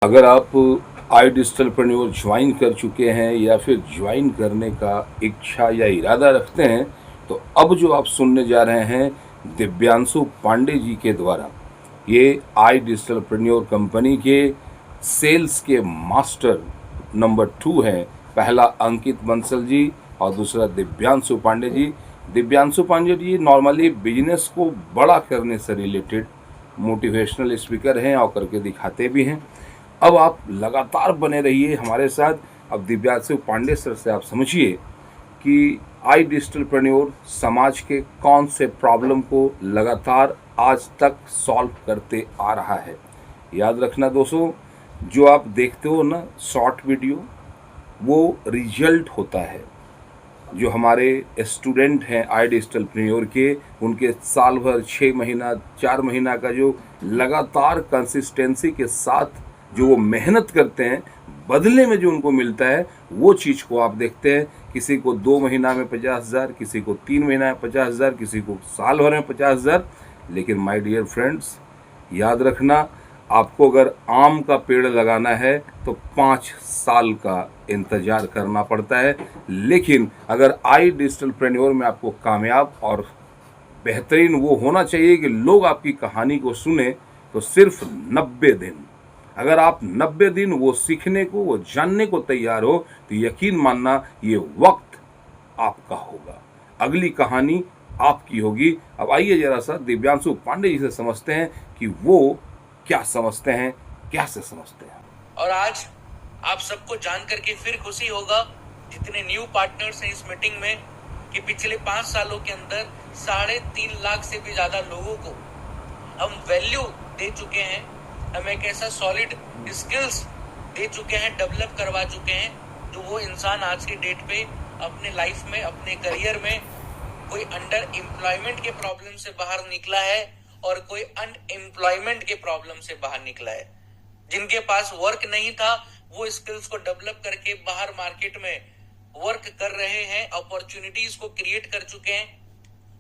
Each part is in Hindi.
अगर आप आई डिजिटलप्रेन्योर ज्वाइन कर चुके हैं या फिर ज्वाइन करने का इच्छा या इरादा रखते हैं, तो अब जो आप सुनने जा रहे हैं दिव्यांशु पांडे जी के द्वारा, ये आई डिजिटलप्रेन्योर कंपनी के सेल्स के मास्टर नंबर 2 हैं। पहला अंकित बंसल जी और दूसरा दिव्यांशु पांडे जी। दिव्यांशु पांडे जी नॉर्मली बिजनेस को बड़ा करने से रिलेटेड मोटिवेशनल स्पीकर हैं और करके दिखाते भी हैं। अब आप लगातार बने रहिए हमारे साथ। अब दिव्यांशु पांडे सर से आप समझिए कि आई डिजिटलप्रेन्योर समाज के कौन से प्रॉब्लम को लगातार आज तक सॉल्व करते आ रहा है। याद रखना दोस्तों, जो आप देखते हो ना शॉर्ट वीडियो, वो रिजल्ट होता है। जो हमारे स्टूडेंट हैं आई डिजिटलप्रेन्योर के, उनके साल भर 6 महीना 4 महीना का जो लगातार कंसिस्टेंसी के साथ जो वो मेहनत करते हैं, बदले में जो उनको मिलता है वो चीज़ को आप देखते हैं। किसी को 2 महीना में 50,000, किसी को 3 महीना में 50,000, किसी को साल भर में 50,000। लेकिन माय डियर फ्रेंड्स, याद रखना, आपको अगर आम का पेड़ लगाना है तो 5 साल का इंतजार करना पड़ता है। लेकिन अगर आई डिजिटलप्रेन्योर में आपको कामयाब और बेहतरीन वो होना चाहिए कि लोग आपकी कहानी को सुने, तो सिर्फ 90 दिन। अगर आप 90 दिन वो सीखने को, वो जानने को तैयार हो, तो यकीन मानना ये वक्त आपका होगा, अगली कहानी आपकी होगी। अब आइए जरा सा दिव्यांशु पांडे जी से समझते हैं कि वो क्या समझते हैं, कैसे समझते हैं। और आज आप सबको जान करके फिर खुशी होगा, जितने न्यू पार्टनर्स हैं इस मीटिंग में, कि पिछले 5 सालों के अंदर 3.5 लाख से भी ज्यादा लोगों को हम वैल्यू दे चुके हैं। हम एक ऐसा सॉलिड स्किल्स दे चुके हैं, डेवलप करवा चुके हैं, जो वो इंसान आज की डेट पे अपने लाइफ में, अपने करियर में कोई अंडर एम्प्लॉयमेंट के प्रॉब्लम से बाहर निकला है और कोई अनएम्प्लॉयमेंट के प्रॉब्लम से बाहर निकला है। जिनके पास वर्क नहीं था, वो स्किल्स को डेवलप करके बाहर मार्केट में वर्क कर रहे हैं, अपॉर्चुनिटीज को क्रिएट कर चुके हैं।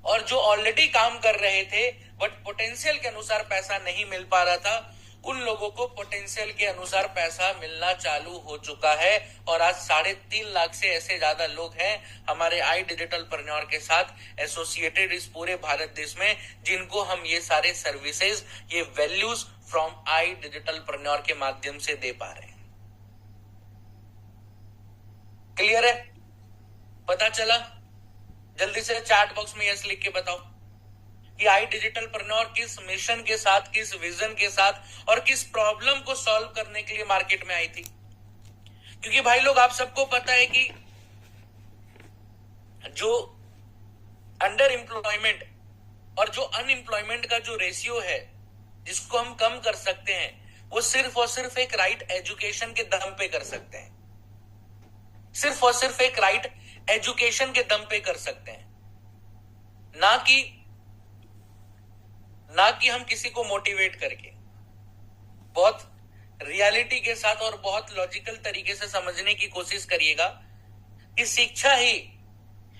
और जो ऑलरेडी काम कर रहे थे बट पोटेंशियल के अनुसार पैसा नहीं मिल पा रहा था, उन लोगों को पोटेंशियल के अनुसार पैसा मिलना चालू हो चुका है। और आज 3.5 लाख से ऐसे ज्यादा लोग हैं हमारे आई डिजिटलप्रेन्योर के साथ एसोसिएटेड इस पूरे भारत देश में, जिनको हम ये सारे सर्विसेज, ये वैल्यूज फ्रॉम आई डिजिटलप्रेन्योर के माध्यम से दे पा रहे हैं। क्लियर है? पता चला? जल्दी से चैट बॉक्स में यस लिख के बताओ कि आई डिजिटलप्रेन्योर किस मिशन के साथ, किस विजन के साथ और किस प्रॉब्लम को सॉल्व करने के लिए मार्केट में आई थी। क्योंकि भाई लोग, आप सबको पता है कि जो अंडर एम्प्लॉयमेंट और जो अनएम्प्लॉयमेंट का जो रेशियो है, जिसको हम कम कर सकते हैं, वो सिर्फ और सिर्फ एक राइट एजुकेशन के दम पे कर सकते हैं। सिर्फ और सिर्फ एक राइट एजुकेशन के दम पे कर सकते हैं, ना कि हम किसी को मोटिवेट करके। बहुत रियलिटी के साथ और बहुत लॉजिकल तरीके से समझने की कोशिश करिएगा कि शिक्षा ही,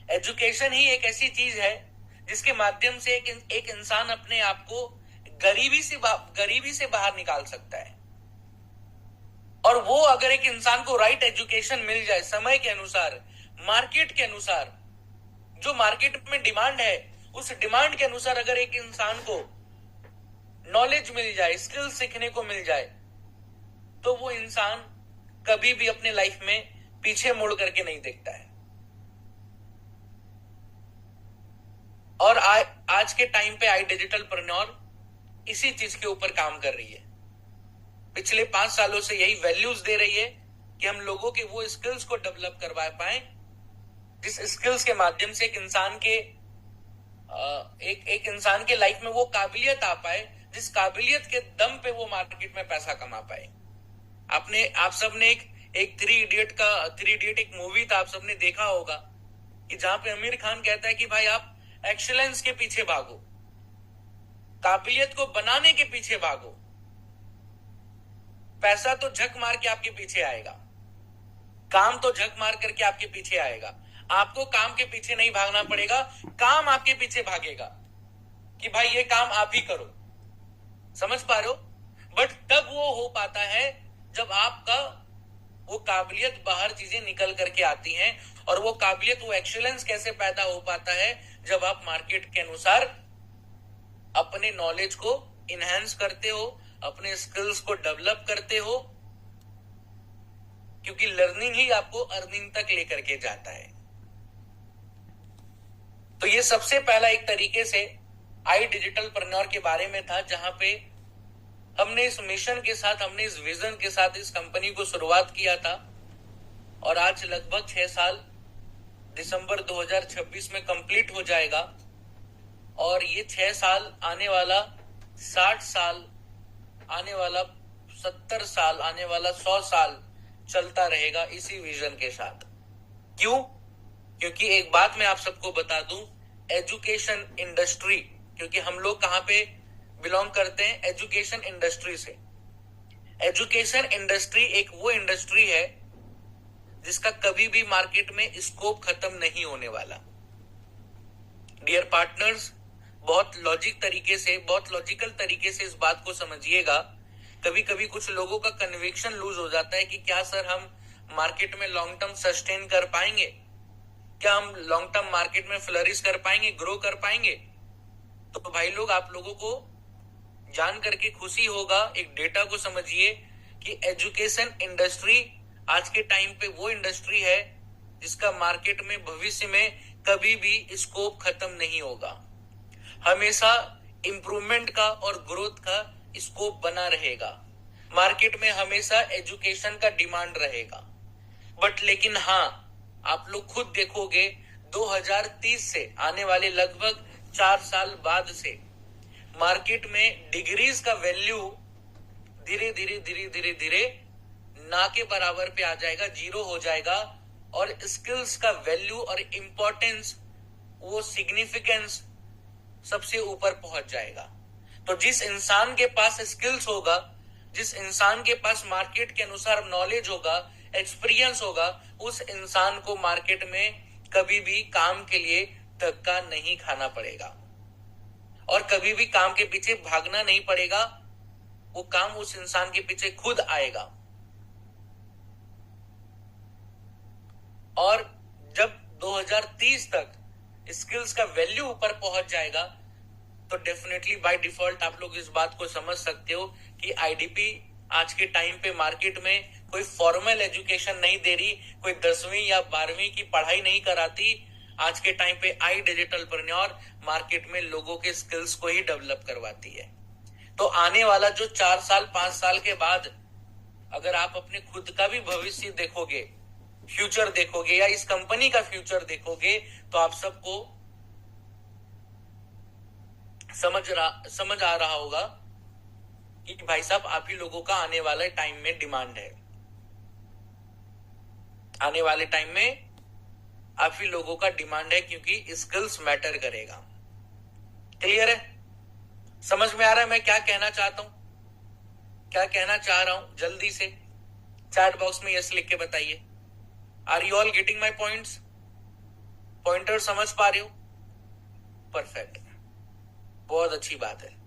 एजुकेशन ही एक ऐसी चीज है जिसके माध्यम से एक इंसान अपने आप को गरीबी से बाहर निकाल सकता है। और वो अगर एक इंसान को राइट एजुकेशन मिल जाए, समय के अनुसार, मार्केट के अनुसार, जो मार्केट में डिमांड है, उस डिमांड के अनुसार अगर एक इंसान को नॉलेज मिल जाए, स्किल सीखने को मिल जाए, तो वो इंसान कभी भी अपने लाइफ में पीछे मुड़ करके नहीं देखता है। और आज के टाइम पे आई डिजिटलप्रेन्योर इसी चीज के ऊपर काम कर रही है। पिछले 5 सालों से यही वैल्यूज दे रही है कि हम लोगों के वो स्किल्स को डेवलप करवा पाए, जिस स्किल्स के माध्यम से एक इंसान के लाइफ में वो काबिलियत आ पाए, जिस काबिलियत के दम पे वो मार्केट में पैसा कमा पाए। आप सबने एक 3 इडियट एक मूवी था, आप सबने देखा होगा, कि जहां पे आमिर खान कहता है कि भाई आप एक्सीलेंस के पीछे भागो, काबिलियत को बनाने के पीछे भागो, पैसा तो झक मार के आपके पीछे आएगा, काम तो झक मार करके आपके पीछे आएगा। आपको काम के पीछे नहीं भागना पड़ेगा, काम आपके पीछे भागेगा कि भाई ये काम आप ही करो। समझ पा रहे हो? बट तब वो हो पाता है जब आपका वो काबिलियत बाहर चीजें निकल करके आती हैं, और वो काबिलियत, वो एक्सीलेंस कैसे पैदा हो पाता है, जब आप मार्केट के अनुसार अपने नॉलेज को इनहेंस करते हो, अपने स्किल्स को डेवलप करते हो, क्योंकि लर्निंग ही आपको अर्निंग तक लेकर के जाता है। तो ये सबसे पहला एक तरीके से आई डिजिटलप्रेन्योर के बारे में था, जहां पे हमने इस मिशन के साथ, हमने इस विजन के साथ इस कंपनी को शुरुआत किया था, और आज लगभग 6 साल दिसंबर 2026 में कंप्लीट हो जाएगा, और ये 6 साल आने वाला 60 साल, आने वाला 70 साल, आने वाला 100 साल चलता रहेगा इसी विजन के साथ। क्यों? क्योंकि एक बात मैं आप सबको बता दूं, एजुकेशन इंडस्ट्री, क्योंकि हम लोग कहां पे बिलोंग करते हैं, एजुकेशन इंडस्ट्री से। एजुकेशन इंडस्ट्री एक वो इंडस्ट्री है जिसका कभी भी मार्केट में स्कोप खत्म नहीं होने वाला। डियर पार्टनर्स, बहुत लॉजिकल तरीके से इस बात को समझिएगा। कभी कभी कुछ लोगों का कन्विक्शन लूज हो जाता है कि क्या सर हम मार्केट में लॉन्ग टर्म सस्टेन कर पाएंगे, क्या हम लॉन्ग टर्म मार्केट में फ्लरिश कर पाएंगे, ग्रो कर पाएंगे। तो भाई लोग, आप लोगों को जान करके खुशी होगा, एक डेटा को समझिए कि एजुकेशन इंडस्ट्री आज के टाइम पे वो इंडस्ट्री है जिसका मार्केट में भविष्य में कभी भी स्कोप खत्म नहीं होगा। हमेशा इंप्रूवमेंट का और ग्रोथ का स्कोप बना रहेगा। मार्केट में हमेशा एजुकेशन का डिमांड रहेगा। बट लेकिन हाँ, आप लोग खुद देखोगे 2030 से आने वाले लगभग 4 साल बाद से मार्केट में डिग्रीज का वैल्यू धीरे धीरे ना के बराबर पे आ जाएगा, जीरो हो जाएगा, और स्किल्स का वैल्यू और इंपॉर्टेंस, वो सिग्निफिकेंस सबसे ऊपर पहुंच जाएगा। तो जिस इंसान के पास स्किल्स होगा, जिस इंसान के पास मार्केट के अनुसार नॉलेज होगा, एक्सपीरियंस होगा, उस इंसान को मार्केट में कभी भी काम के लिए धक्का नहीं खाना पड़ेगा, और कभी भी काम के पीछे भागना नहीं पड़ेगा। वो काम उस इंसान के पीछे खुद आएगा। और जब 2030 तक स्किल्स का वैल्यू ऊपर पहुंच जाएगा, तो डेफिनेटली बाय डिफॉल्ट आप लोग इस बात को समझ सकते हो कि आईडीपी आज के टाइम पे मार्केट में कोई फॉर्मल एजुकेशन नहीं दे रही, कोई 10वीं या 12वीं की पढ़ाई नहीं कराती। आज के टाइम पे आई डिजिटलप्रेन्योर मार्केट में लोगों के स्किल्स को ही डेवलप करवाती है। तो आने वाला जो 4 साल 5 साल के बाद, अगर आप अपने खुद का भी भविष्य देखोगे, फ्यूचर देखोगे, या इस कंपनी का फ्यूचर देखोगे, तो आप सबको समझ आ रहा होगा कि भाई साहब, आप ही लोगों का आने वाले टाइम में डिमांड है। आने वाले टाइम में आप ही लोगों का डिमांड है, क्योंकि स्किल्स मैटर करेगा। क्लियर है? समझ में आ रहा है मैं क्या कहना चाहता हूं, क्या कहना चाह रहा हूं? जल्दी से चैट बॉक्स में यस लिख के बताइए। Are you all getting my points? Pointer समझ पा रहे हो? परफेक्ट, बहुत अच्छी बात है।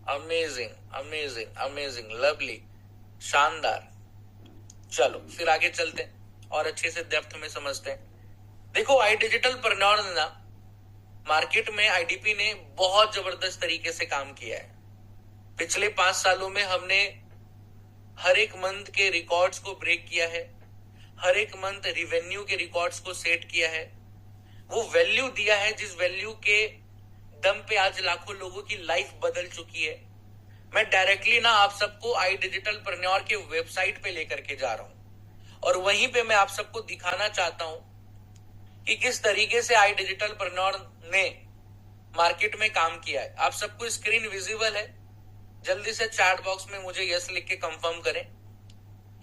अमेजिंग अमेजिंग अमेजिंग, लवली, शानदार। चलो फिर आगे चलते हैं और अच्छे से डेप्थ में समझते हैं। देखो, आई डिजिटलप्रेन्योर ने ना मार्केट में, आईडीपी ने बहुत जबरदस्त तरीके से काम किया है। पिछले 5 सालों में हमने हर एक मंथ के रिकॉर्ड्स को ब्रेक किया है, हर एक मंथ रिवेन्यू के रिकॉर्ड्स को सेट किया है, वो वैल्यू दिया है जिस वैल्यू के दम पे आज लाखों लोगों की लाइफ बदल चुकी है। मैं डायरेक्टली ना आप सबको आई डिजिटलप्रेन्योर के वेबसाइट पे लेकर के जा रहा हूं, और वहीं पे मैं आप सबको दिखाना चाहता हूं कि किस तरीके से आई डिजिटलप्रेन्योर ने मार्केट में काम किया है। आप सबको स्क्रीन विजिबल है? जल्दी से चैट बॉक्स में मुझे यस लिख के कंफर्म करें।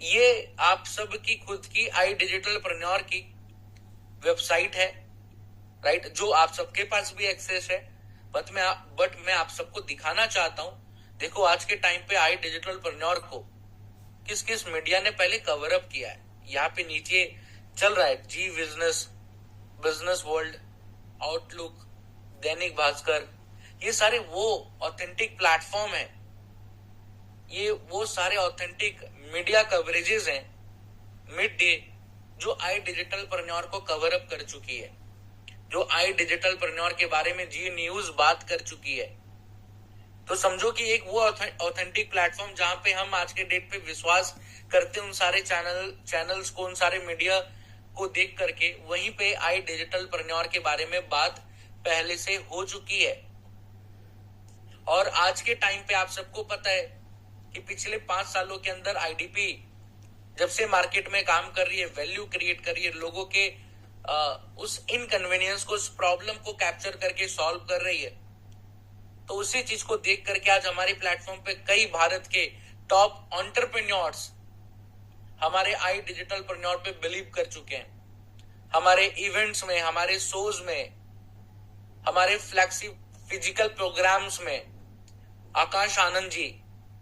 ये आप सब की खुद की आई डिजिटलप्रेन्योर की वेबसाइट है, राइट, जो आप सबके पास भी एक्सेस है। बट मैं आप सबको दिखाना चाहता हूं। देखो, आज के टाइम पे आई डिजिटलप्रेन्योर को किस किस मीडिया ने पहले कवर अप किया है। यहाँ पे नीचे चल रहा है जी business, business world, outlook, Dainik Bhaskar. ये सारे वो ऑथेंटिक प्लेटफॉर्म है ये वो सारे ऑथेंटिक मीडिया कवरेजेस हैं मिड डे जो आई डिजिटल प्रन्योर को कवर अप कर चुकी है, जो आई डिजिटल प्रन्योर के बारे में जी न्यूज बात कर चुकी है। तो समझो कि एक वो ऑथेंटिक प्लेटफॉर्म जहां पे हम आज के डेट पे विश्वास करते हैं उन सारे चैनल्स को, उन सारे मीडिया को देख करके, वहीं पे आई डिजिटल प्रन्योर के बारे में बात पहले से हो चुकी है। और आज के टाइम पे आप सबको पता है कि पिछले 5 सालों के अंदर आईडीपी जब से मार्केट में काम कर रही है, वैल्यू क्रिएट कर रही है, लोगों के उस इनकन्वीनियंस को, उस प्रॉब्लम को कैप्चर करके सॉल्व कर रही है। तो उसी चीज को देख करके आज हमारे प्लेटफॉर्म पे कई भारत के टॉप एंटरप्रेन्योर्स हमारे आई डिजिटल प्रन्योर पे बिलीव कर चुके हैं। हमारे इवेंट्स में, हमारे शोज में, हमारे फ्लैगशिप फिजिकल प्रोग्राम्स में आकाश आनंद जी,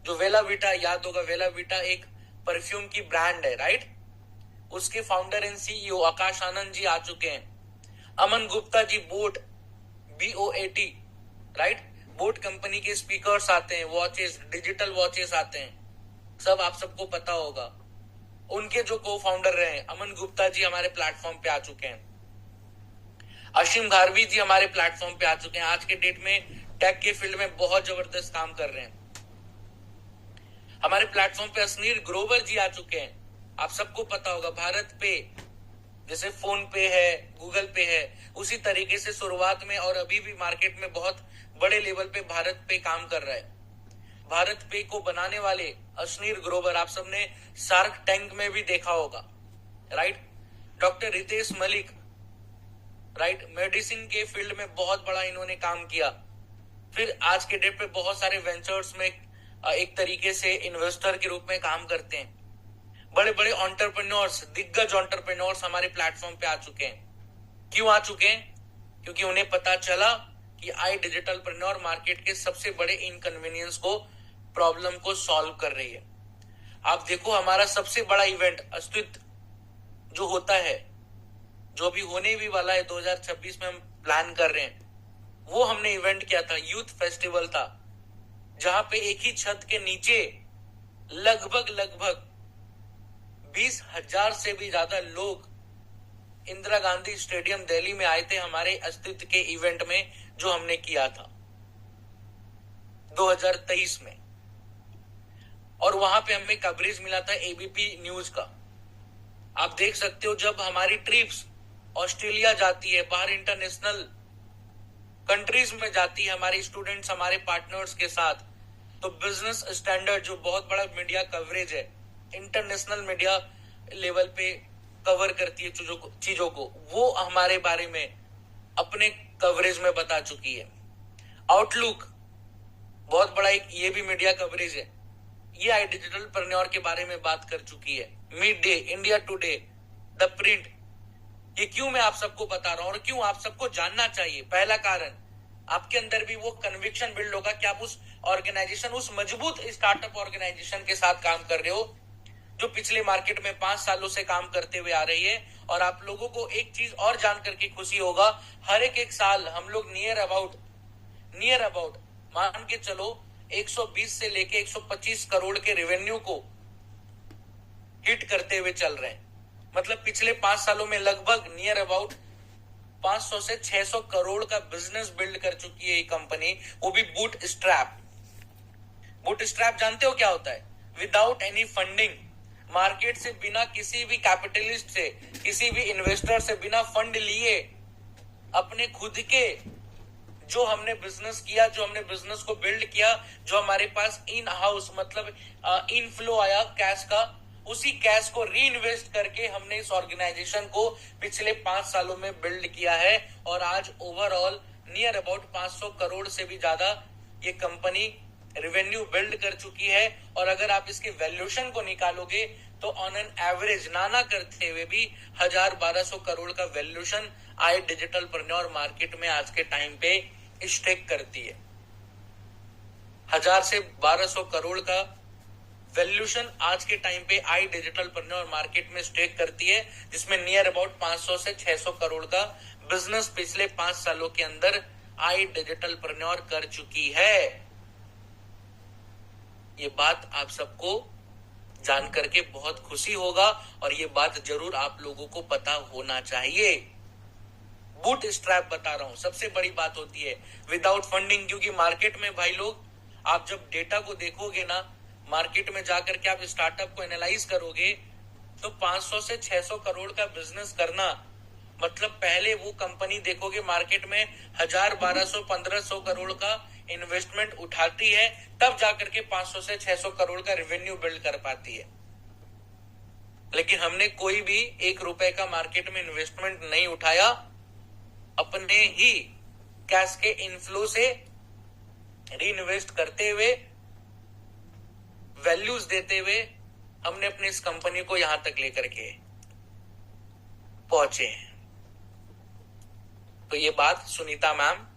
जो वेला वीटा, याद होगा वेला वीटा एक परफ्यूम की ब्रांड है, राइट, उसके founder and CEO Aakash Anand ji आ चुके हैं। Aman Gupta ji, Boat, BOAT, right, Boat company के स्पीकर्स आते हैं, वॉचेस, डिजिटल वॉचेस आते हैं, सब आप सबको पता होगा। उनके जो को फाउंडर रहे अमन गुप्ता जी हमारे प्लेटफॉर्म पे आ चुके हैं। असीम घारवी जी हमारे प्लेटफॉर्म पे आ चुके हैं। आज के डेट में टेक के फील्ड में बहुत जबरदस्त काम कर रहे हैं। हमारे प्लेटफॉर्म पे असनीर ग्रोवर जी आ चुके हैं। आप सबको पता होगा भारत पे जैसे फोन पे है, गूगल पे है, उसी तरीके से शुरुआत में और अभी भी मार्केट में बहुत बड़े लेवल पे भारत पे काम कर रहा है। भारत पे को बनाने वाले असनीर ग्रोवर आप सबने शार्क टैंक में भी देखा होगा, right. Doctor Ritesh Malik, right, medicine के फील्ड में बहुत बड़ा इन्होंने काम किया। फिर आज के डेट पे बहुत सारे वेंचर्स में एक तरीके से इन्वेस्टर के रूप में काम करते हैं। बड़े बड़े एंटरप्रेन्योर्स, दिग्गज एंटरप्रेन्योर्स हमारे प्लेटफॉर्म पे आ चुके हैं। क्यों आ चुके हैं? क्योंकि उन्हें पता चला कि आई डिजिटल प्रन्योर मार्केट के सबसे बड़े इनकन्वीनियंस को, प्रॉब्लम को सॉल्व कर रही है। आप देखो हमारा सबसे बड़ा इवेंट अस्तित्व जो होता है, जो भी होने भी वाला है 2026 में हम प्लान कर रहे हैं, वो हमने इवेंट किया था, यूथ फेस्टिवल था, जहां पे एक ही छत के नीचे लगभग 20,000 से भी ज्यादा लोग इंदिरा गांधी स्टेडियम दिल्ली में आए थे हमारे अस्तित्व के इवेंट में जो हमने किया था 2023 में। और वहां पे हमें कवरेज मिला था एबीपी न्यूज का। आप देख सकते हो जब हमारी ट्रिप्स ऑस्ट्रेलिया जाती है, बाहर इंटरनेशनल कंट्रीज में जाती है हमारी स्टूडेंट्स, हमारे पार्टनर्स के साथ, तो बिजनेस स्टैंडर्ड जो बहुत बड़ा मीडिया कवरेज है, इंटरनेशनल मीडिया लेवल पे कवर करती है चीजों को, वो हमारे बारे में अपने कवरेज में बता चुकी है। आउटलुक बहुत बड़ा एक ये भी मीडिया कवरेज है, ये आई डिजिटल प्रन्योर के बारे में बात कर चुकी है। Mid day, India today, the print, ये क्यों मैं आप सबको बता रहा हूं और क्यों आप सबको जानना चाहिए? पहला कारण, आपके अंदर भी वो कन्विक्शन बिल्ड होगा कि आप उस ऑर्गेनाइजेशन, उस मजबूत स्टार्टअप ऑर्गेनाइजेशन के साथ काम कर रहे हो जो पिछले मार्केट में 5 सालों से काम करते हुए आ रही है। और आप लोगों को एक चीज और जान करके खुशी होगा, हर एक साल हम लोग नियर अबाउट मान के चलो 120 से लेके 125 करोड़ के रेवेन्यू को हिट करते हुए चल रहे हैं। मतलब पिछले 5 सालों में लगभग नियर अबाउट 500 से 600 करोड़ का बिजनेस बिल्ड कर चुकी है ये कंपनी, वो भी बूट स्ट्रैप। बूट स्ट्रैप जानते हो क्या होता है? विदाउट एनी फंडिंग, मार्केट से बिना किसी भी कैपिटलिस्ट से, किसी भी इन्वेस्टर से बिना फंड लिए, अपने खुद के जो हमने बिजनेस किया, जो हमने बिजनेस को बिल्ड किया, जो हमारे पास इन हाउस मतलब इनफ्लो आया कैश का, उसी कैश को री इन्वेस्ट करके हमने इस ऑर्गेनाइजेशन को पिछले 5 सालों में बिल्ड किया है। और आज ओवरऑल नियर अबाउट 500 करोड़ से भी ज्यादा ये कंपनी रेवेन्यू बिल्ड कर चुकी है। और अगर आप इसके वैल्यूएशन को निकालोगे तो ऑन एन एवरेज नाना करते हुए भी 1000-1200 करोड़ का वैल्यूएशन आई डिजिटल प्रन्योर मार्केट में आज के टाइम पे स्टेक करती है। 1000 से 1200 करोड़ का वैल्यूएशन आज के टाइम पे आई डिजिटल प्रन्योर मार्केट में स्टेक करती है, जिसमें नियर अबाउट 500 से 600 करोड़ का बिजनेस पिछले 5 सालों के अंदर आई डिजिटल प्रन्योर कर चुकी है। ये बात आप सबको जान करके बहुत खुशी होगा और ये बात जरूर आप लोगों को पता होना चाहिए। बूट स्ट्रैप बता रहा हूं, सबसे बड़ी बात होती है विदाउट फंडिंग, क्योंकि मार्केट में भाई लोग आप जब डेटा को देखोगे ना, मार्केट में जाकर के आप स्टार्टअप को एनालाइज करोगे तो 500 से 600 करोड़ का बिजनेस करना मतलब पहले वो कंपनी देखोगे मार्केट में 1000, 1200, 1500 करोड़ का इन्वेस्टमेंट उठाती है, तब जाकर के 500 से 600 करोड़ का रेवेन्यू बिल्ड कर पाती है। लेकिन हमने कोई भी 1 रुपए का मार्केट में इन्वेस्टमेंट नहीं उठाया, अपने ही कैश के इनफ्लो से री इन्वेस्ट करते हुए, वैल्यूज देते हुए हमने अपने इस कंपनी को यहां तक लेकर के पहुंचे हैं। तो ये बात सुनीता मैम,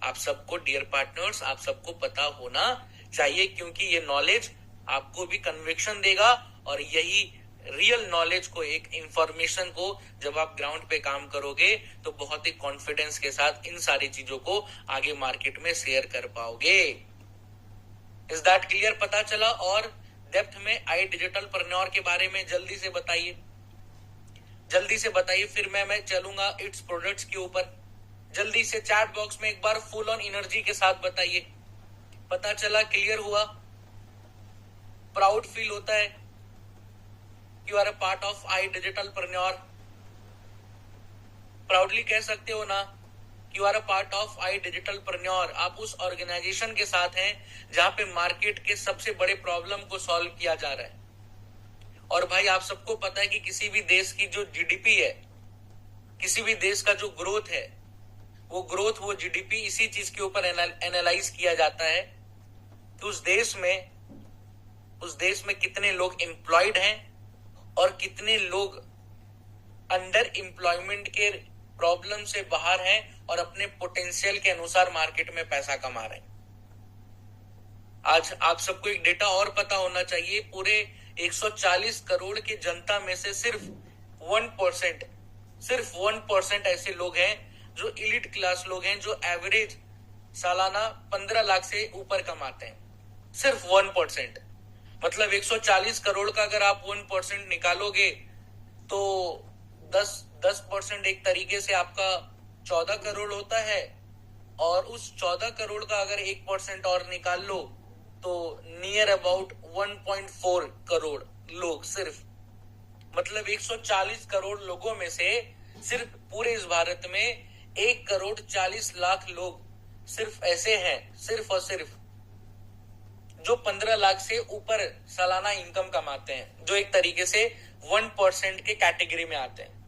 आप सबको डियर पार्टनर्स, आप सबको पता होना चाहिए, क्योंकि ये नॉलेज आपको भी कन्विक्शन देगा और यही रियल नॉलेज को, एक इंफॉर्मेशन को जब आप ग्राउंड पे काम करोगे तो बहुत ही कॉन्फिडेंस के साथ इन सारी चीजों को आगे मार्केट में शेयर कर पाओगे। Is that clear? पता चला? और डेप्थ में आई डिजिटलप्रेन्योर के बारे में जल्दी से बताइए, जल्दी से बताइए, फिर मैं चलूंगा इट्स प्रोडक्ट्स के ऊपर। जल्दी से चैट बॉक्स में एक बार फुल ऑन एनर्जी के साथ बताइए, पता चला? क्लियर हुआ? प्राउड फील होता है? You are a part of I digitalpreneur. Proudly कह सकते हो ना, you are a part of I digitalpreneur. आप उस ऑर्गेनाइजेशन के साथ हैं जहां पे मार्केट के सबसे बड़े प्रॉब्लम को सॉल्व किया जा रहा है। और भाई आप सबको पता है कि किसी भी देश की जो जीडीपी है, किसी भी देश का जो ग्रोथ है, वो ग्रोथ, वो जीडीपी इसी चीज के ऊपर एनालाइज किया जाता है कि उस देश में कितने लोग एम्प्लॉयड हैं और कितने लोग अंडर एम्प्लॉयमेंट के प्रॉब्लम से बाहर हैं और अपने पोटेंशियल के अनुसार मार्केट में पैसा कमा रहे हैं। आज आप सबको एक डेटा और पता होना चाहिए, पूरे 140 करोड़ की जनता में से सिर्फ 1% ऐसे लोग हैं जो इलीट क्लास लोग हैं, जो एवरेज सालाना 15 लाख से ऊपर कमाते हैं। सिर्फ 1%, मतलब 140 करोड़ का अगर आप 1% निकालोगे तो 10% एक तरीके से आपका 14 करोड़ होता है, और उस 14 करोड़ का अगर 1% और निकाल लो तो नियर अबाउट 1.4 करोड़ लोग, सिर्फ मतलब 140 करोड़ लोगों में से सिर्फ पूरे इस भारत में 1 करोड़ 40 लाख लोग सिर्फ ऐसे हैं, सिर्फ और सिर्फ, जो 15 लाख से ऊपर सालाना इनकम कमाते हैं, जो एक तरीके से 1% के कैटेगरी में आते हैं।